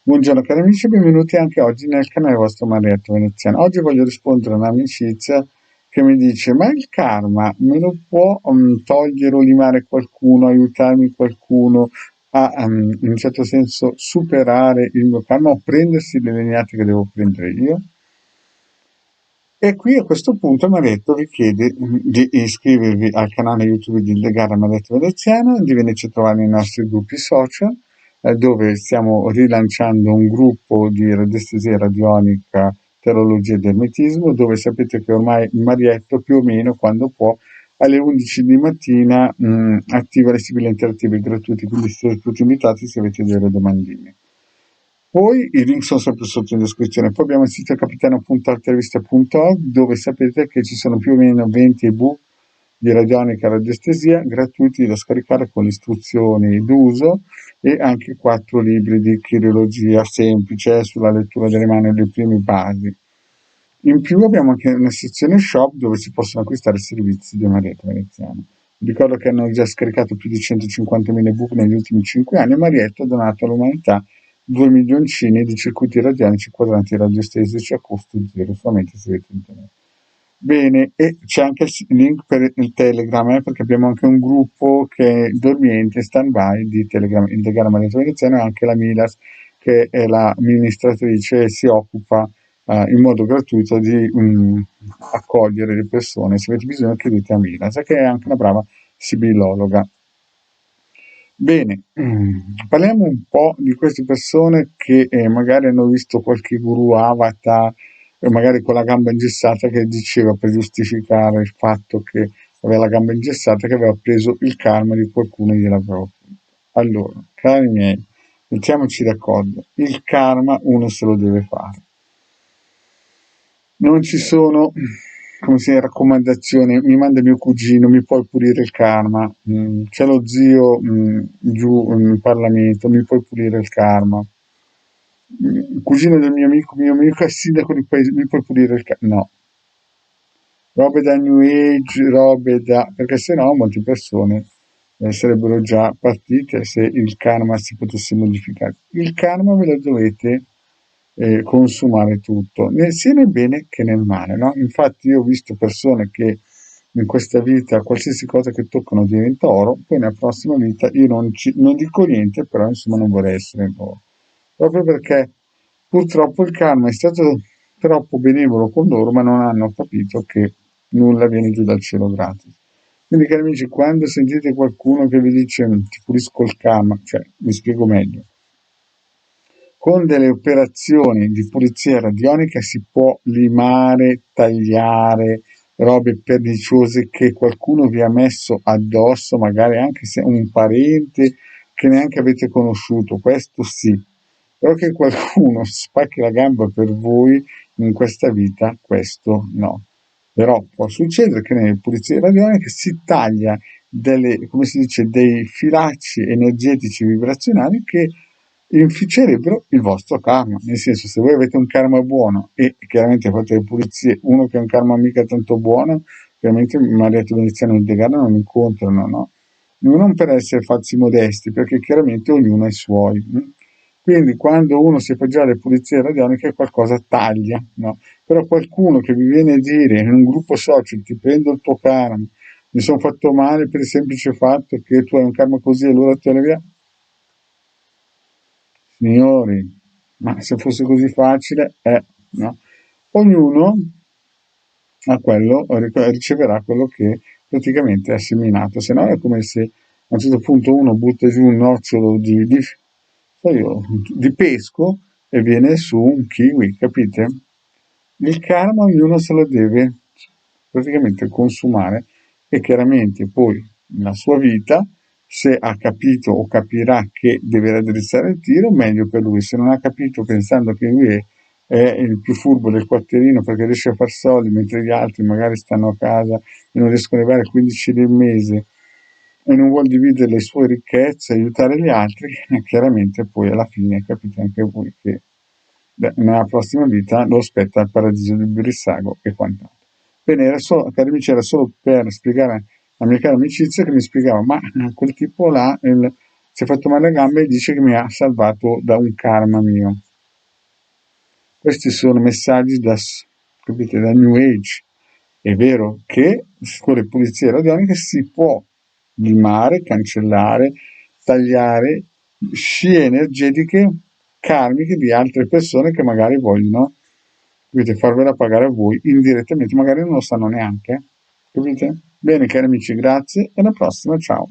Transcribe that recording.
Buongiorno cari amici, benvenuti anche oggi nel canale vostro Marietto Veneziano. Oggi voglio rispondere a un'amicizia che mi dice: ma il karma me lo può togliere o limare qualcuno, aiutarmi qualcuno a in un certo senso superare il mio karma o prendersi le legnate che devo prendere io? E qui a questo punto Marietto vi chiede di iscrivervi al canale YouTube di Legare Marietto Veneziano, di venirci a trovare nei nostri gruppi social, dove stiamo rilanciando un gruppo di radiestesia radionica, terologia ed ermetismo, dove sapete che ormai Marietto più o meno quando può alle 11 di mattina attiva le sibille interattive gratuite, quindi siete tutti invitati se avete delle domandine. Poi i link sono sempre sotto in descrizione. Poi abbiamo il sito capitano.altervista.org dove sapete che ci sono più o meno 20 ebook di radionica e radiestesia gratuiti da scaricare con le istruzioni d'uso e anche 4 libri di chirurgia semplice sulla lettura delle mani e delle prime basi. In più abbiamo anche una sezione shop dove si possono acquistare servizi di Marietto Veneziano. Vi ricordo che hanno già scaricato più di 150.000 ebook negli ultimi 5 anni e Marietto ha donato all'umanità 2 milioncini di circuiti radionici quadranti radiostesici a costo zero, solamente se avete internet. Bene, e c'è anche il link per il Telegram, perché abbiamo anche un gruppo che è dormiente, stand-by di Telegram, il Telegram Marietto Veneziano e anche la Milas, che è l'amministratrice e si occupa in modo gratuito di accogliere le persone. Se avete bisogno chiedete a Milas, che è anche una brava sibillologa. Bene, parliamo un po' di queste persone che magari hanno visto qualche guru avatar, magari con la gamba ingessata, che diceva per giustificare il fatto che aveva la gamba ingessata che aveva preso il karma di qualcuno e gliel'aveva preso. Allora, cari miei, mettiamoci d'accordo, il karma uno se lo deve fare. Non ci sono come si raccomandazioni, mi manda mio cugino, mi puoi pulire il karma, c'è lo zio giù in Parlamento, mi puoi pulire il karma, il cugino del mio amico è sindaco di paese, mi puoi pulire il karma, no, robe da New Age, robe da... perché sennò molte persone sarebbero già partite se il karma si potesse modificare. Il karma ve lo dovete consumare tutto, sia nel bene che nel male, no? Infatti io ho visto persone che in questa vita qualsiasi cosa che toccano diventa oro, poi nella prossima vita io non dico niente, però insomma non vorrei essere oro. Proprio perché purtroppo il karma è stato troppo benevolo con loro, ma non hanno capito che nulla viene giù dal cielo gratis. Quindi cari amici, quando sentite qualcuno che vi dice ti pulisco il karma, cioè mi spiego meglio, con delle operazioni di pulizia radionica si può limare, tagliare robe perniciose che qualcuno vi ha messo addosso, magari anche se un parente che neanche avete conosciuto, questo sì. Però che qualcuno spacchi la gamba per voi in questa vita, questo no. Però può succedere che nelle pulizie radioniche si taglia come si dice, dei filacci energetici vibrazionali che inficerebbero il vostro karma. Nel senso, se voi avete un karma buono e chiaramente fate le pulizie, uno che ha un karma mica tanto buono, chiaramente Marietto Veneziano e il Degano non incontrano, no? Non per essere falsi modesti, perché chiaramente ognuno ha i suoi. Quindi quando uno si fa già le pulizie radioniche qualcosa taglia, no? Però qualcuno che vi viene a dire in un gruppo social ti prendo il tuo karma, mi sono fatto male per il semplice fatto che tu hai un karma così e allora te ne via. Signori, ma se fosse così facile, no? Ognuno a quello riceverà quello che praticamente ha seminato, se no è come se a un certo punto uno butta giù un nocciolo di pesco e viene su un kiwi, capite? Il karma ognuno se lo deve praticamente consumare e chiaramente poi nella sua vita, se ha capito o capirà che deve raddrizzare il tiro, meglio per lui. Se non ha capito pensando che lui è il più furbo del quartierino perché riesce a far soldi mentre gli altri magari stanno a casa e non riescono ad arrivare a 15 del mese e non vuol dividere le sue ricchezze, aiutare gli altri, chiaramente poi alla fine capite anche voi che nella prossima vita lo aspetta il paradiso del Berissago e quant'altro. Bene, cari amici, era solo per spiegare la mia cara amicizia che mi spiegava, ma quel tipo là si è fatto male a gambe e dice che mi ha salvato da un karma mio. Questi sono messaggi capite, da New Age. È vero che con le pulizie radioniche si può limare, cancellare, tagliare scie energetiche karmiche di altre persone che magari vogliono, capite, farvela pagare a voi indirettamente, magari non lo sanno neanche. Capite? Bene, cari amici, grazie e alla prossima, ciao.